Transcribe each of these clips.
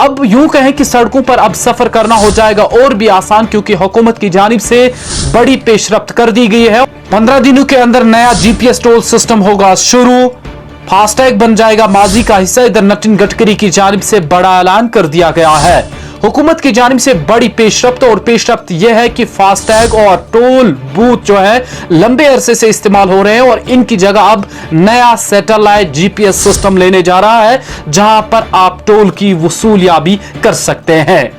अब यूं कहें कि सड़कों पर अब सफर करना हो जाएगा और भी आसान, क्योंकि हुकूमत की जानिब से बड़ी पेशरफ्त कर दी गई है। 15 दिनों के अंदर नया जीपीएस टोल सिस्टम होगा शुरू, फास्टैग बन जाएगा माजी का हिस्सा। इधर नितिन गडकरी की जानिब से बड़ा ऐलान कर दिया गया है। हुकूमत की जानिब से बड़ी पेशरफ्त, और पेशरफ्त यह है कि फास्टैग और टोल बूथ जो है लंबे अरसे से इस्तेमाल हो रहे हैं और इनकी जगह अब नया सैटेलाइट जीपीएस सिस्टम लेने जा रहा है, जहां पर आप टोल की वसूलियाबी कर सकते हैं।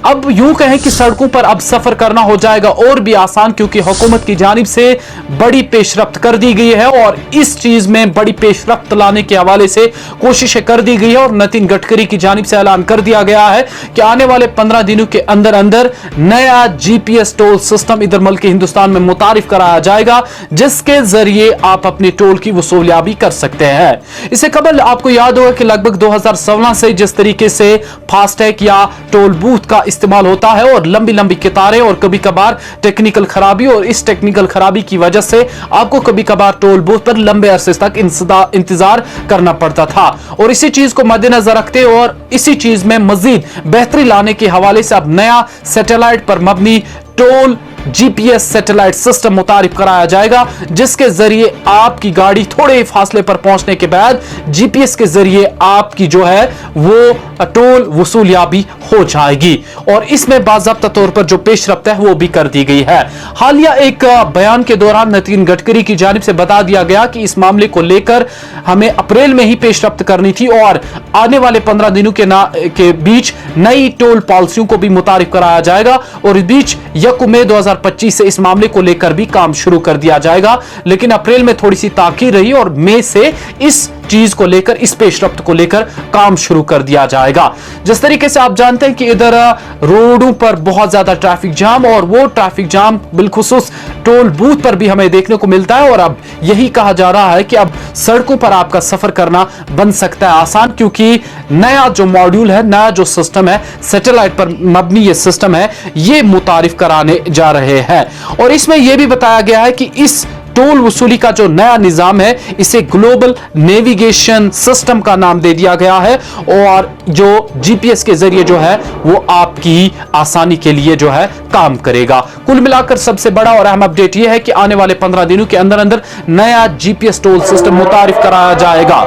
अब यूं कहें कि सड़कों पर अब सफर करना हो जाएगा और भी आसान, क्योंकि हुकूमत की जानिब से बड़ी पेशरफ्त कर दी गई है और इस चीज में बड़ी पेशरफ्त लाने के हवाले से कोशिशें कर दी गई है। और नितिन गडकरी की जानिब से ऐलान कर दिया गया है कि आने वाले 15 दिनों के अंदर अंदर नया जीपीएस टोल सिस्टम इधर मुल्क हिंदुस्तान में मुतारिफ कराया जाएगा, जिसके जरिए आप अपनी टोल की वसूलियाबी कर सकते हैं। इससे कबल आपको याद होगा कि लगभग 2016 से जिस तरीके से फास्टैग या टोल बूथ का इस्तेमाल होता है और लंबी लंबी कतारें और कभी कभार टेक्निकल खराबी, और इस टेक्निकल खराबी की वजह से आपको कभी कभार टोल बूथ पर लंबे अरसे तक इंतजार करना पड़ता था। और इसी चीज को मद्देनजर रखते और इसी चीज में मजीद बेहतरी लाने के हवाले से अब नया सैटेलाइट पर मबनी टोल जीपीएस सैटेलाइट सिस्टम मुतारिफ कराया जाएगा, जिसके जरिए आपकी गाड़ी थोड़े फासले पर पहुंचने के बाद जीपीएस के जरिए आपकी जो है वो टोल वसूलियाबी हो जाएगी। और इसमें बाज़ाब्ता तौर पर जो पेशरफ्त है वो भी कर दी गई है। हालिया एक बयान के दौरान नितिन गडकरी की जानिब से बता दिया गया कि इस मामले को लेकर हमें अप्रैल में ही पेशरफ्त करनी थी और आने वाले 15 दिनों के बीच नई टोल पॉलिसियों को भी मुतारिफ कराया जाएगा और इस बीच 1 मई 2025 से इस मामले को लेकर भी काम शुरू कर दिया जाएगा। लेकिन अप्रैल में थोड़ी सी ताखीर रही और मई से इस चीज को लेकर, इस पेशरफ्त को लेकर काम शुरू कर दिया जाएगा। जिस तरीके से आप जानते हैं कि इधर रोडों पर बहुत ज्यादा ट्रैफिक जाम, और वो ट्रैफिक जाम बिलखुसूस टोल बूथ पर भी हमें देखने को मिलता है। और अब यही कहा जा रहा है कि अब सड़कों पर आपका सफर करना बन सकता है आसान, क्योंकि नया जो मॉड्यूल है, नया जो सिस्टम है, सैटेलाइट पर मबनी ये सिस्टम है, ये मुतारिफ कराने जा रहे हैं। और इसमें यह भी बताया गया है कि इस टोल वसूली का जो नया निजाम है, इसे ग्लोबल नेविगेशन सिस्टम का नाम दे दिया गया है, और जो जीपीएस के जरिए जो है वो आपकी आसानी के लिए जो है काम करेगा। कुल मिलाकर सबसे बड़ा और अहम अपडेट यह है कि आने वाले 15 दिनों के अंदर अंदर नया जीपीएस टोल सिस्टम मुतारिफ कराया जाएगा।